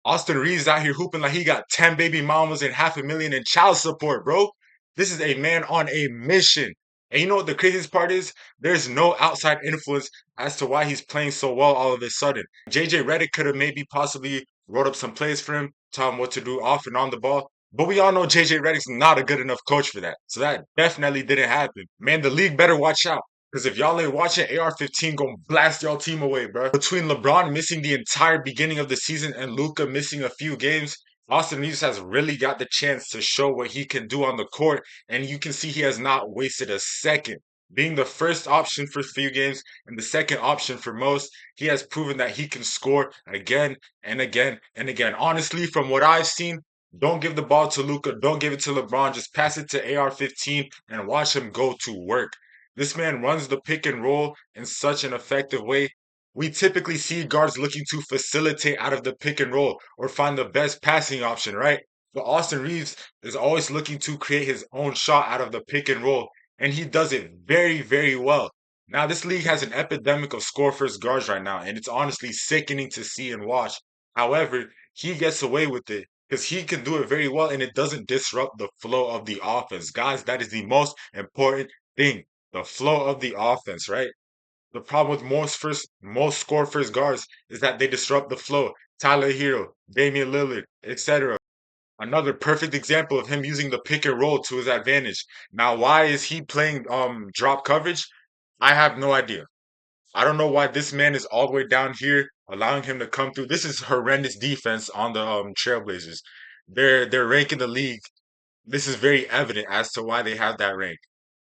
Austin Reeves out here hooping like he got 10 baby mamas and 500,000 in child support, bro. This is a man on a mission. And you know what the craziest part is? There's no outside influence as to why he's playing so well all of a sudden. JJ Redick could have maybe possibly wrote up some plays for him, tell him what to do off and on the ball. But we all know JJ Redick's not a good enough coach for that. So that definitely didn't happen. Man, the league better watch out. Because if y'all ain't watching, AR-15 gonna blast y'all team away, bro. Between LeBron missing the entire beginning of the season and Luka missing a few games, Austin Reeves has really got the chance to show what he can do on the court, and you can see he has not wasted a second. Being the first option for a few games and the second option for most, he has proven that he can score again and again and again. Honestly, from what I've seen, don't give the ball to Luka, don't give it to LeBron, just pass it to AR-15 and watch him go to work. This man runs the pick and roll in such an effective way. We typically see guards looking to facilitate out of the pick and roll or find the best passing option, right? But Austin Reeves is always looking to create his own shot out of the pick and roll, and he does it very, very well. Now, this league has an epidemic of score first guards right now, and it's honestly sickening to see and watch. However, he gets away with it because he can do it very well and it doesn't disrupt the flow of the offense. Guys, that is the most important thing, the flow of the offense, right? The problem with most score first guards is that they disrupt the flow. Tyler Hero, Damian Lillard, etc. Another perfect example of him using the pick and roll to his advantage. Now, why is he playing drop coverage? I have no idea. I don't know why this man is all the way down here, allowing him to come through. This is horrendous defense on the Trailblazers. They're ranking the league. This is very evident as to why they have that rank.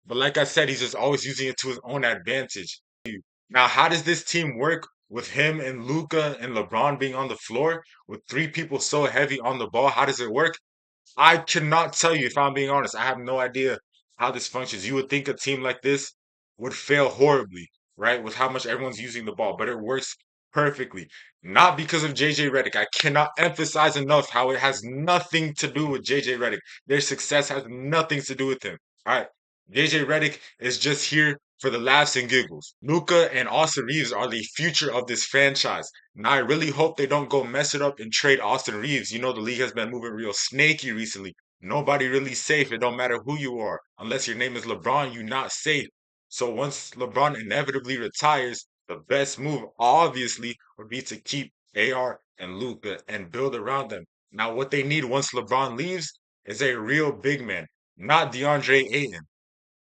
But like I said, he's just always using it to his own advantage. Now, how does this team work with him and Luca and LeBron being on the floor with three people so heavy on the ball? How does it work? I cannot tell you if I'm being honest. I have no idea how this functions. You would think a team like this would fail horribly, right? With how much everyone's using the ball, but it works perfectly. Not because of JJ Redick. I cannot emphasize enough how it has nothing to do with JJ Redick. Their success has nothing to do with him. All right. JJ Redick is just here for the laughs and giggles. Luca and Austin Reeves are the future of this franchise. And I really hope they don't go mess it up and trade Austin Reeves. You know, the league has been moving real snaky recently. Nobody really safe. It don't matter who you are. Unless your name is LeBron, you're not safe. So once LeBron inevitably retires, the best move obviously would be to keep AR and Luca and build around them. Now, what they need once LeBron leaves is a real big man, not DeAndre Ayton.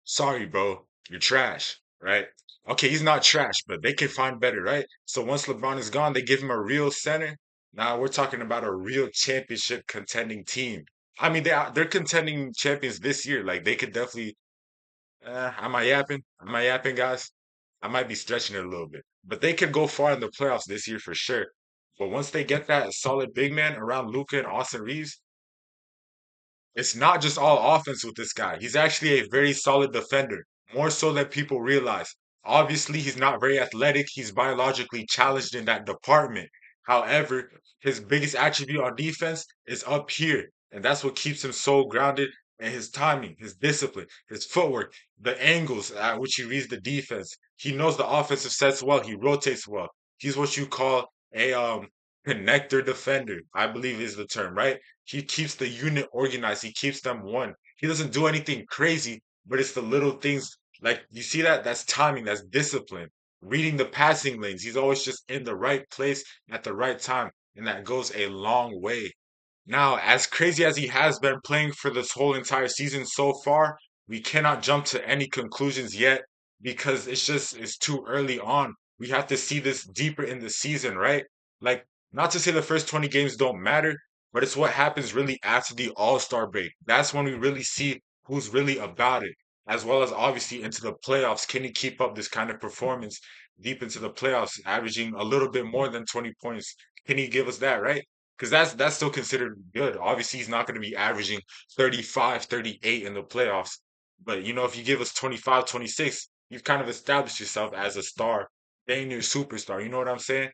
Sorry, bro, you're trash, right? Okay, he's not trash, but they can find better, right? So once LeBron is gone, they give him a real center. Now we're talking about a real championship contending team. I mean, they're contending champions this year. Like they could definitely. Am I yapping? Am I yapping, guys? I might be stretching it a little bit, but they could go far in the playoffs this year for sure. But once they get that solid big man around Luca and Austin Reeves, it's not just all offense with this guy. He's actually a very solid defender, more so than people realize. Obviously, he's not very athletic. He's biologically challenged in that department. However, his biggest attribute on defense is up here. And that's what keeps him so grounded and his timing, his discipline, his footwork, the angles at which he reads the defense. He knows the offensive sets well. He rotates well. He's what you call a connector defender, I believe is the term, right? He keeps the unit organized. He keeps them one. He doesn't do anything crazy, but it's the little things like you see that? That's timing, that's discipline. Reading the passing lanes. He's always just in the right place at the right time, and that goes a long way. Now, as crazy as he has been playing for this whole entire season so far, we cannot jump to any conclusions yet because it's too early on. We have to see this deeper in the season, right? Like, not to say the first 20 games don't matter, but it's what happens really after the All-Star break. That's when we really see who's really about it, as well as obviously into the playoffs. Can he keep up this kind of performance deep into the playoffs, averaging a little bit more than 20 points? Can he give us that, right? Because that's still considered good. Obviously, he's not going to be averaging 35, 38 in the playoffs. But, you know, if you give us 25, 26, you've kind of established yourself as a star, dang near superstar. You know what I'm saying?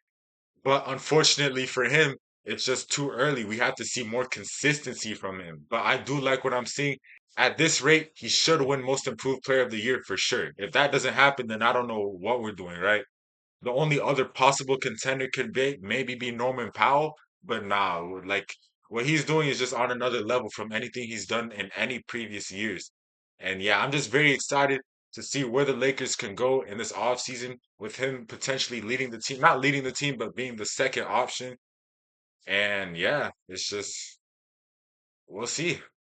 But unfortunately for him, it's just too early. We have to see more consistency from him. But I do like what I'm seeing. At this rate, he should win Most Improved Player of the Year for sure. If that doesn't happen, then I don't know what we're doing, right? The only other possible contender could be maybe be Norman Powell, But nah, like what he's doing is just on another level from anything he's done in any previous years. And yeah, I'm just very excited to see where the Lakers can go in this offseason with him potentially leading the team, not leading the team, but being the second option. And yeah, it's just we'll see.